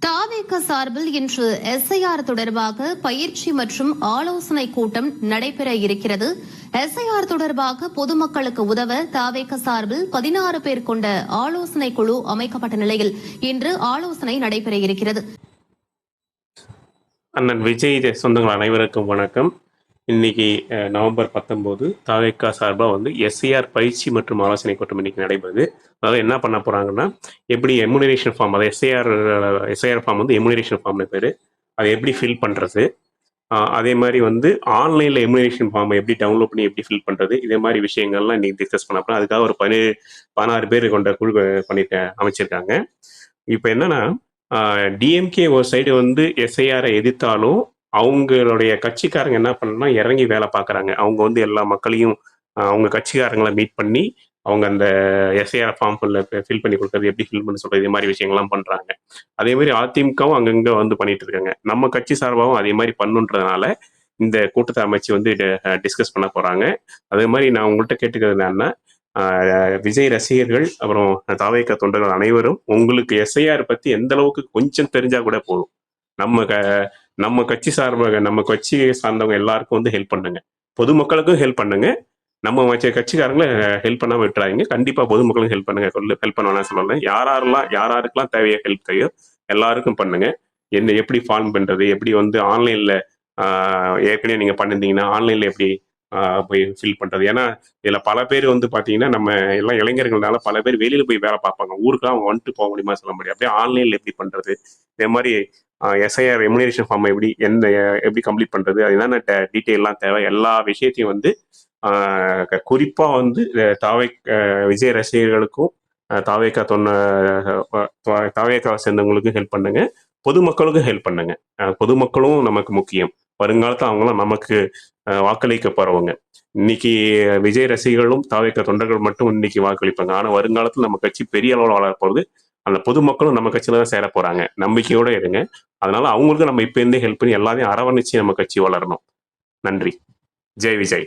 தாவேக சார்பில் இன்று SIR தொடர்பாக பயிற்சி மற்றும் ஆலோசனை கூட்டம் நடைபெற இருக்கிறது. SIR தொடர்பாக பொதுமக்களுக்கு உதவ தாவேக சார்பில் 16 பேர் கொண்ட ஆலோசனை குழு அமைக்கப்பட்ட நிலையில் இன்று ஆலோசனை நடைபெற இருக்கிறது. அண்ணன் விஜய் சொந்தங்கள் அனைவருக்கும் வணக்கம். இன்னைக்கு நவம்பர் 19 தாவேகா சார்பாக SIR பயிற்சி மற்றும் ஆலோசனை கூட்டம் இன்னைக்கு நடைபெறுது. அதாவது என்ன பண்ண போறாங்கன்னா, எப்படி எமுனரேஷன் ஃபார்ம், அதாவது SIR ஃபார்ம் எமுனரேஷன் ஃபார்ம்னு பேர், அதை எப்படி ஃபில் பண்ணுறது, அதே மாதிரி ஆன்லைனில் எமுனரேஷன் ஃபார்மை எப்படி டவுன்லோட் பண்ணி எப்படி ஃபில் பண்ணுறது, இதே மாதிரி விஷயங்கள்லாம் இன்னைக்கு டிஸ்கஸ் பண்ண போகிறோம். அதுக்காக ஒரு 16 பேர் கொண்ட குழு அமைச்சிருக்காங்க. இப்போ என்னன்னா, டிஎம்கே ஒரு சைடு SIR எதிர்த்தாலும் அவங்களுடைய கட்சிக்காரங்க என்ன பண்ணணும்னா இறங்கி வேலை பார்க்குறாங்க. அவங்க எல்லா மக்களையும் அவங்க கட்சிக்காரங்களை மீட் பண்ணி அவங்க அந்த SIR ஃபார்ம் ஃபில் பண்ணி கொடுக்குறது, எப்படி ஃபில் பண்ண சொல்றது, இதே மாதிரி விஷயங்கள்லாம் பண்றாங்க. அதே மாதிரி அதிமுகவும் அங்கங்க பண்ணிட்டு இருக்காங்க. நம்ம கட்சி சார்பாகவும் அதே மாதிரி பண்ணுன்றதுனால இந்த கூட்டத்தை அமைச்சு டிஸ்கஸ் பண்ண போறாங்க. அதே மாதிரி நான் உங்கள்கிட்ட கேட்டுக்கிறது என்னன்னா, விஜய் ரசிகர்கள் அப்புறம் தாவேகா தொண்டர்கள் அனைவரும் உங்களுக்கு SIR பத்தி எந்த அளவுக்கு கொஞ்சம் தெரிஞ்சா கூட போதும். நம்ம கட்சி சார்பாக நம்ம கட்சியை சார்ந்தவங்க எல்லாருக்கும் ஹெல்ப் பண்ணுங்க, பொதுமக்களுக்கும் ஹெல்ப் பண்ணுங்க. நம்ம கட்சிக்காரங்களை ஹெல்ப் பண்ணாம விட்டுறாங்க. கண்டிப்பா பொதுமக்களுக்கும் ஹெல்ப் பண்ணுங்க. ஹெல்ப் பண்ண சொல்லல, யாரெல்லாம் தேவையோ ஹெல்ப் தேவையோ எல்லாருக்கும் பண்ணுங்க. எப்படி ஃபார்ம் பண்றது, எப்படி ஆன்லைன்ல ஏற்கனவே நீங்க பண்ணிருந்தீங்கன்னா ஆன்லைன்ல எப்படி போய் ஃபில் பண்றது. ஏன்னா இதுல பல பேர் பாத்தீங்கன்னா நம்ம எல்லாம் இளைஞர்கள்னால பல பேர் வெளியில போய் வேலை பார்ப்பாங்க. ஊருக்கு அவங்க போக முடியுமா சொல்ல முடியாது. அப்படியே ஆன்லைன்ல எப்படி பண்றது, இதே மாதிரி SIR எமுனரேஷன் ஃபார்ம் எப்படி கம்ப்ளீட் பண்றது, அது என்னென்ன டீட்டெயில்லாம் தேவை, எல்லா விஷயத்தையும் குறிப்பா விஜய் ரசிகர்களுக்கும் தாவேகா சேர்ந்தவங்களுக்கும் ஹெல்ப் பண்ணுங்க, பொதுமக்களுக்கும் ஹெல்ப் பண்ணுங்க. பொதுமக்களும் நமக்கு முக்கியம். வருங்காலத்தில் அவங்களும் நமக்கு வாக்களிக்க போறவங்க. இன்னைக்கு விஜய் ரசிகர்களும் தாவேகா தொண்டர்கள் மட்டும் இன்னைக்கு வாக்களிப்பாங்க. ஆனா வருங்காலத்தில் நம்ம கட்சி பெரிய அளவில் வளர போறது. அந்த பொதுமக்களும் நம்ம கட்சியில தான் சேர போறாங்க. நம்பிக்கையோட இருங்க. அதனால அவங்களுக்கு நம்ம இப்ப இருந்தே ஹெல்ப் பண்ணி எல்லாத்தையும் அரவணைச்சு நம்ம கட்சி வளரணும். நன்றி. ஜெய் விஜய்.